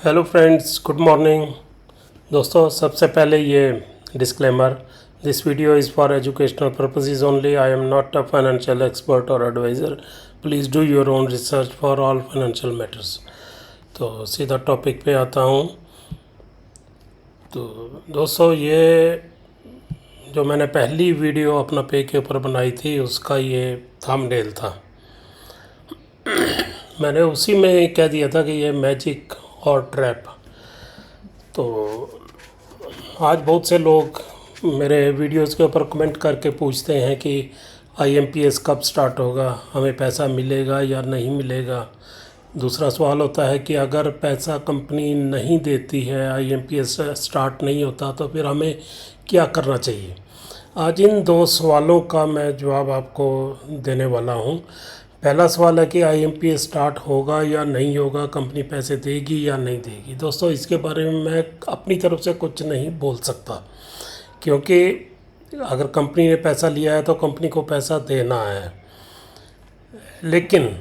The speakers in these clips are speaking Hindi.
Hello friends, good morning. दोस्तों, सबसे पहले ये disclaimer, this video is for educational purposes only. I am not a financial expert और advisor. Please do your own research for all financial matters. तो सीधा टॉपिक पे आता हूँ। तो दोस्तों, ये जो मैंने पहली वीडियो अपना पे के ऊपर बनाई थी उसका ये थंबनेल था। मैंने उसी में कह दिया था कि ये मैजिक और ट्रैप। तो आज बहुत से लोग मेरे वीडियोस के ऊपर कमेंट करके पूछते हैं कि आईएमपीएस कब स्टार्ट होगा, हमें पैसा मिलेगा या नहीं मिलेगा। दूसरा सवाल होता है कि अगर पैसा कंपनी नहीं देती है, आईएमपीएस स्टार्ट नहीं होता, तो फिर हमें क्या करना चाहिए। आज इन दो सवालों का मैं जवाब आपको देने वाला हूँ। पहला सवाल है कि आईएमपीएस स्टार्ट होगा या नहीं होगा, कंपनी पैसे देगी या नहीं देगी। दोस्तों, इसके बारे में मैं अपनी तरफ से कुछ नहीं बोल सकता, क्योंकि अगर कंपनी ने पैसा लिया है तो कंपनी को पैसा देना है। लेकिन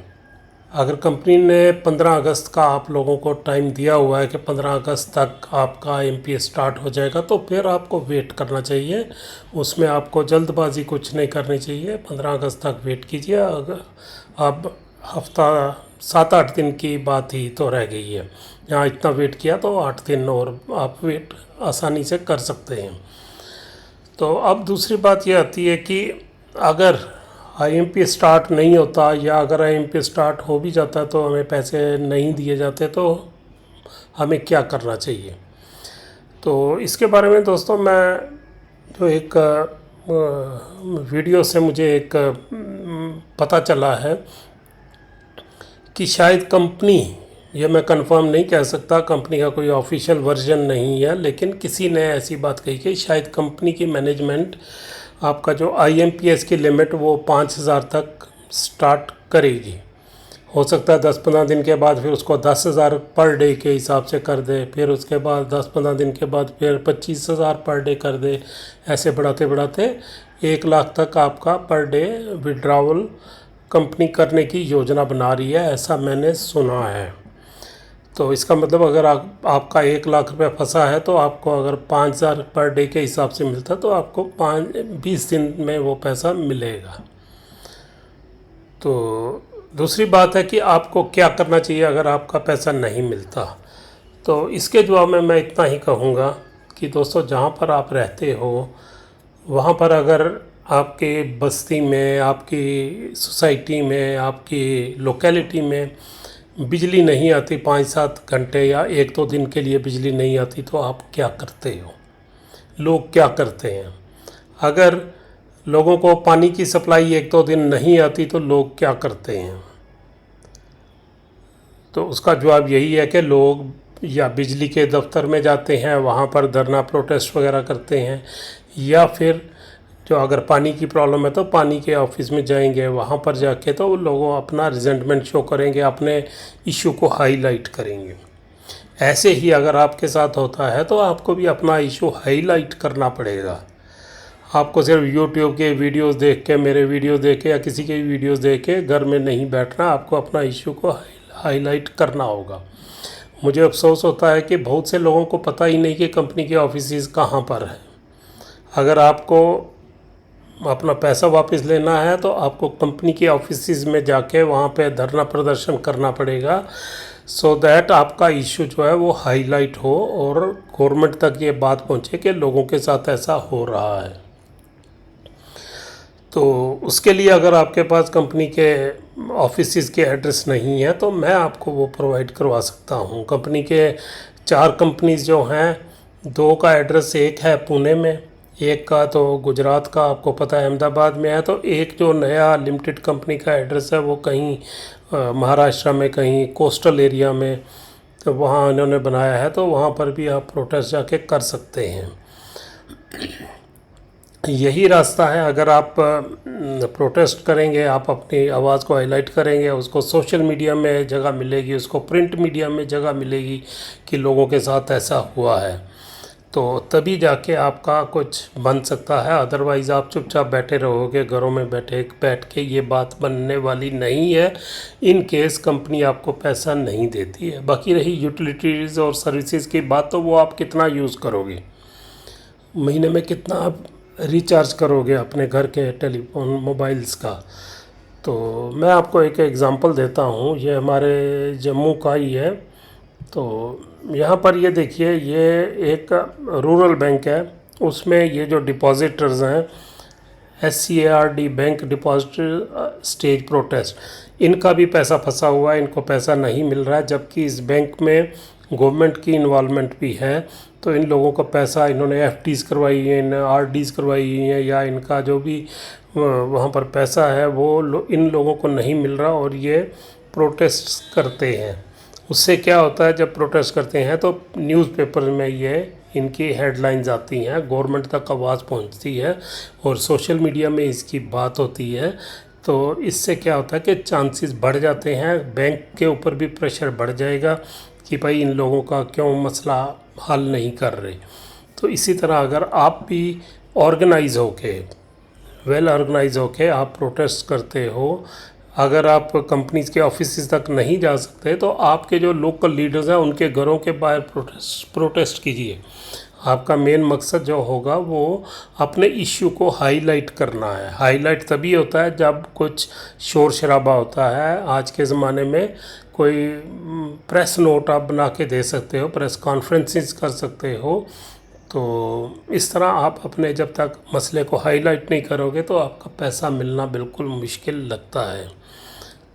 अगर कंपनी ने 15 अगस्त का आप लोगों को टाइम दिया हुआ है कि 15 अगस्त तक आपका आईएमपीएस स्टार्ट हो जाएगा, तो फिर आपको वेट करना चाहिए। उसमें आपको जल्दबाजी कुछ नहीं करनी चाहिए। 15 अगस्त तक वेट कीजिए। अगर अब हफ्ता 7-8 दिन की बात ही तो रह गई है। यहाँ इतना वेट किया तो 8 दिन और आप वेट आसानी से कर सकते हैं। तो अब दूसरी बात ये आती है कि अगर आईएमपी स्टार्ट नहीं होता या अगर आईएमपी स्टार्ट हो भी जाता है तो हमें पैसे नहीं दिए जाते, तो हमें क्या करना चाहिए। तो इसके बारे में दोस्तों, मैं जो एक वीडियो से मुझे एक पता चला है कि शायद कंपनी, ये मैं कंफर्म नहीं कह सकता, कंपनी का कोई ऑफिशियल वर्जन नहीं है, लेकिन किसी ने ऐसी बात कही कि शायद कंपनी की मैनेजमेंट आपका जो आईएमपीएस की लिमिट वो 5,000 तक स्टार्ट करेगी। हो सकता है 10-15 दिन के बाद फिर उसको 10,000 पर डे के हिसाब से कर दे, फिर उसके बाद 10-15 दिन के बाद फिर 25,000 पर डे कर दे। ऐसे बढ़ाते बढ़ाते 1 लाख तक आपका पर डे विड्रॉवल कंपनी करने की योजना बना रही है, ऐसा मैंने सुना है। तो इसका मतलब अगर आपका 1 लाख रुपया फंसा है तो आपको अगर 5,000 पर डे के हिसाब से मिलता है तो आपको 20 दिन में वो पैसा मिलेगा। तो दूसरी बात है कि आपको क्या करना चाहिए अगर आपका पैसा नहीं मिलता। तो इसके जवाब में मैं इतना ही कहूँगा कि दोस्तों, जहाँ पर आप रहते हो वहाँ पर अगर आपके बस्ती में, आपकी सोसाइटी में, आपकी लोकेलिटी में बिजली नहीं आती 5-7 घंटे या 1-2 दिन के लिए बिजली नहीं आती, तो आप क्या करते हो, लोग क्या करते हैं। अगर लोगों को पानी की सप्लाई 1-2 दिन नहीं आती तो लोग क्या करते हैं। तो उसका जवाब यही है कि लोग या बिजली के दफ्तर में जाते हैं, वहाँ पर धरना प्रोटेस्ट वगैरह करते हैं, या फिर जो अगर पानी की प्रॉब्लम है तो पानी के ऑफिस में जाएंगे, वहाँ पर जाके तो लोगों अपना रिजेंटमेंट शो करेंगे, अपने इशू को हाईलाइट करेंगे। ऐसे ही अगर आपके साथ होता है तो आपको भी अपना इशू हाईलाइट करना पड़ेगा। आपको सिर्फ यूट्यूब के वीडियोस देख के, मेरे वीडियो देख के या किसी के वीडियोस देख के घर में नहीं बैठना, आपको अपना इशू को हाईलाइट करना होगा। मुझे अफसोस होता है कि बहुत से लोगों को पता ही नहीं कि कंपनी के ऑफिस कहाँ पर है। अगर आपको अपना पैसा वापस लेना है तो आपको कंपनी के ऑफिस में जाके वहाँ पे धरना प्रदर्शन करना पड़ेगा, सो दैट आपका इशू जो है वो हाईलाइट हो और गवर्नमेंट तक ये बात पहुँचे कि लोगों के साथ ऐसा हो रहा है। तो उसके लिए अगर आपके पास कंपनी के ऑफिस के एड्रेस नहीं है तो मैं आपको वो प्रोवाइड करवा सकता हूँ। कंपनी के 4 कंपनीज जो हैं, 2 का एड्रेस, एक है पुणे में, एक का तो गुजरात का आपको पता है अहमदाबाद में है, तो एक जो नया लिमिटेड कंपनी का एड्रेस है वो कहीं महाराष्ट्र में, कहीं कोस्टल एरिया में, तो वहाँ उन्होंने बनाया है, तो वहाँ पर भी आप प्रोटेस्ट जाके कर सकते हैं। यही रास्ता है। अगर आप प्रोटेस्ट करेंगे, आप अपनी आवाज़ को हाईलाइट करेंगे, उसको सोशल मीडिया में जगह मिलेगी, उसको प्रिंट मीडिया में जगह मिलेगी कि लोगों के साथ ऐसा हुआ है, तो तभी जाके आपका कुछ बन सकता है, अदरवाइज़ आप चुपचाप बैठे रहोगे घरों में बैठ के ये बात बनने वाली नहीं है, इन केस कंपनी आपको पैसा नहीं देती है। बाकी रही यूटिलिटीज़ और सर्विसेज की बात, तो वो आप कितना यूज़ करोगे, महीने में कितना आप रिचार्ज करोगे अपने घर के टेलीफोन मोबाइल्स का। तो मैं आपको एक एग्ज़ाम्पल देता हूँ, ये हमारे जम्मू का ही है। तो यहाँ पर ये देखिए, ये एक रूरल बैंक है, उसमें ये जो डिपॉजिटर्स हैं SCARD bank deposit stage protest, इनका भी पैसा फंसा हुआ है, इनको पैसा नहीं मिल रहा है, जबकि इस बैंक में गवर्नमेंट की इन्वॉल्वमेंट भी है। तो इन लोगों का पैसा, इन्होंने FDs करवाई हैं, RDs करवाई हैं, या इनका जो भी वहाँ पर पैसा है वो इन लोगों को नहीं मिल रहा, और ये प्रोटेस्ट करते हैं। उससे क्या होता है, जब प्रोटेस्ट करते हैं तो न्यूज़पेपर में ये इनकी हेडलाइंस आती हैं, गवर्नमेंट तक आवाज़ पहुंचती है, और सोशल मीडिया में इसकी बात होती है। तो इससे क्या होता है कि चांसेस बढ़ जाते हैं, बैंक के ऊपर भी प्रेशर बढ़ जाएगा कि भाई इन लोगों का क्यों मसला हल नहीं कर रहे। तो इसी तरह अगर आप भी ऑर्गेनाइज होके, वेल ऑर्गेनाइज होके आप प्रोटेस्ट करते हो, अगर आप कंपनीज़ के ऑफिस तक नहीं जा सकते तो आपके जो लोकल लीडर्स हैं उनके घरों के बाहर प्रोटेस्ट कीजिए। आपका मेन मकसद जो होगा वो अपने इश्यू को हाईलाइट करना है। हाईलाइट तभी होता है जब कुछ शोर शराबा होता है। आज के ज़माने में कोई प्रेस नोट आप बना के दे सकते हो, प्रेस कॉन्फ्रेंसेस कर सकते हो। तो इस तरह आप अपने जब तक मसले को हाईलाइट नहीं करोगे तो आपका पैसा मिलना बिल्कुल मुश्किल लगता है।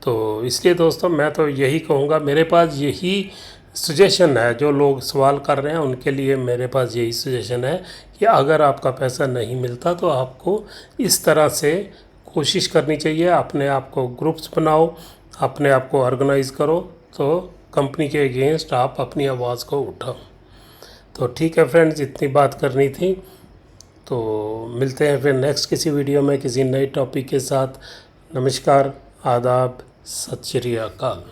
तो इसलिए दोस्तों मैं तो यही कहूँगा, मेरे पास यही सजेशन है, जो लोग सवाल कर रहे हैं उनके लिए मेरे पास यही सजेशन है कि अगर आपका पैसा नहीं मिलता तो आपको इस तरह से कोशिश करनी चाहिए, अपने आप को ग्रुप्स बनाओ, अपने आप को ऑर्गेनाइज़ करो, तो कंपनी के अगेंस्ट आप अपनी आवाज़ को उठाओ। तो ठीक है फ्रेंड्स, इतनी बात करनी थी। तो मिलते हैं फिर नेक्स्ट किसी वीडियो में किसी नए टॉपिक के साथ। नमस्कार, आदाब, सत श्री अकाल।